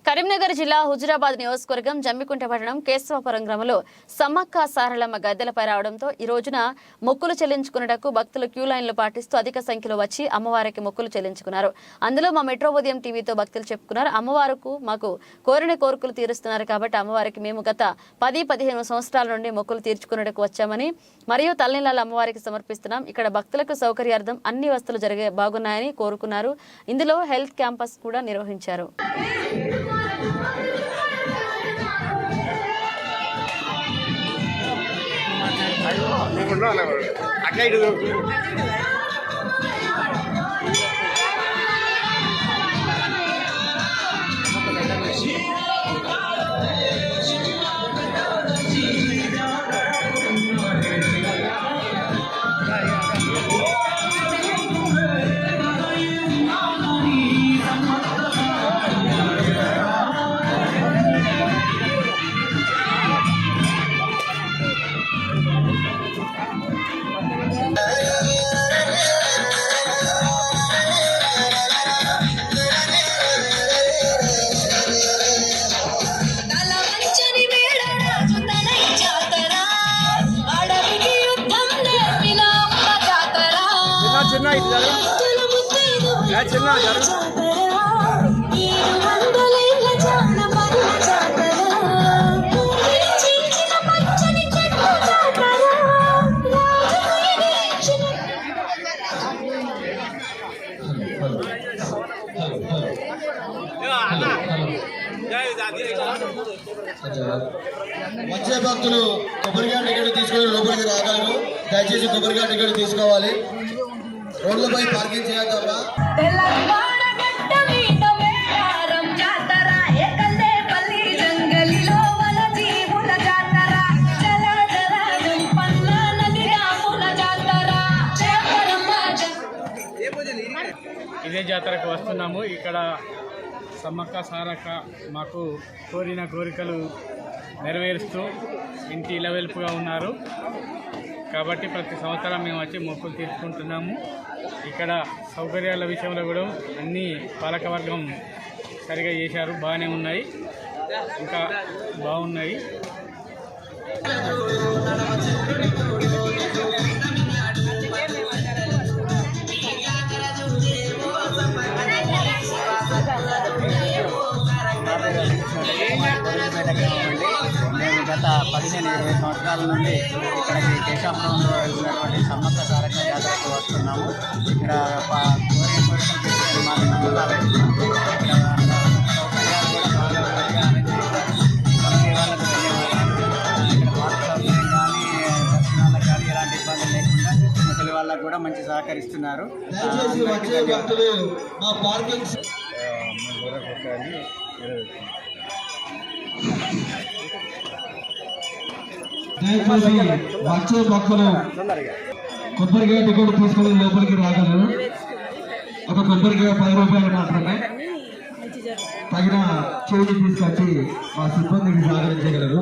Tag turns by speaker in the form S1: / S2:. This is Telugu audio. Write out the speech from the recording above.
S1: కరీంనగర్ జిల్లా హుజురాబాద్ నియోజకవర్గం జమ్మికుంట పట్టణం కేశవపురం గ్రామంలో సమ్మక్క సారలమ్మ గద్దెలపై రావడంతో ఈ రోజున మొక్కులు చెల్లించుకున్నటకు భక్తులు క్యూ లైన్లు పాటిస్తూ అధిక సంఖ్యలో వచ్చి అమ్మవారికి మొక్కులు చెల్లించుకున్నారు. అందులో మా మెట్రో ఉదయం టీవీతో భక్తులు చెప్పుకున్నారు. అమ్మవారికి మాకు కోరిన కోరికలు తీరుస్తున్నారు కాబట్టి అమ్మవారికి మేము గత 10-15 సంవత్సరాల నుండి మొక్కులు తీర్చుకున్నటకు వచ్చామని మరియు తల్లిలాల అమ్మవారికి సమర్పిస్తున్నాం. ఇక్కడ భక్తులకు సౌకర్యార్థం అన్ని వస్తువులు బాగున్నాయని కోరుకున్నారు. ఇందులో హెల్త్ క్యాంపస్ కూడా నిర్వహించారు.
S2: వచ్చే భక్తులు కొబ్బరికాయ టికెట్ తీసుకొని లోపలికి రాగలరు. దయచేసి కొబ్బరికాయ టికెట్ తీసుకోవాలి. రోడ్లపై పార్కింగ్ చేయద్దమ్మా.
S3: ఇదే జాతరకు వస్తున్నాము. ఇక్కడ సమ్మక్క సారక్క మాకు కోరిన కోరికలు నెరవేరుస్తూ ఇంటి ఇలవెల్పుగా ఉన్నారు కాబట్టి ప్రతి సంవత్సరం మేము వచ్చి మొక్కులు తీర్చుకుంటున్నాము. ఇక్కడ సౌకర్యాల విషయంలో కూడా అన్ని పాలకవర్గం సరిగా చేశారు, బాగానే ఉన్నాయి, ఇంకా బాగున్నాయి.
S4: మేము గత 15-20 సంవత్సరాల నుండి ఇక్కడికి కేశవపురంలో వెళ్తున్నటువంటి సమ్మక్క సారక్క జాతరకు వస్తున్నాము. ఇక్కడ కోరికలు పెట్టే మాకు నమ్మకాలు సౌకర్యాలు కూడా బాగా వాళ్ళకు ఇక్కడ వాటర్ సౌకర్యం కానీ దర్శనాలకు కానీ ఎలాంటి ఇబ్బందులు లేకుండా ముసలి వాళ్ళకు కూడా మంచి సహకరిస్తున్నారు.
S2: వచ్చే భక్తులు కొబ్బరికాయ టికెట్ తీసుకుని లోపలికి రాగలరు. ఒక కొబ్బరికాయ 10 రూపాయలు మాత్రమే. తగిన చేతి తీసుకొచ్చి మా సిబ్బందికి సహకరించగలరు.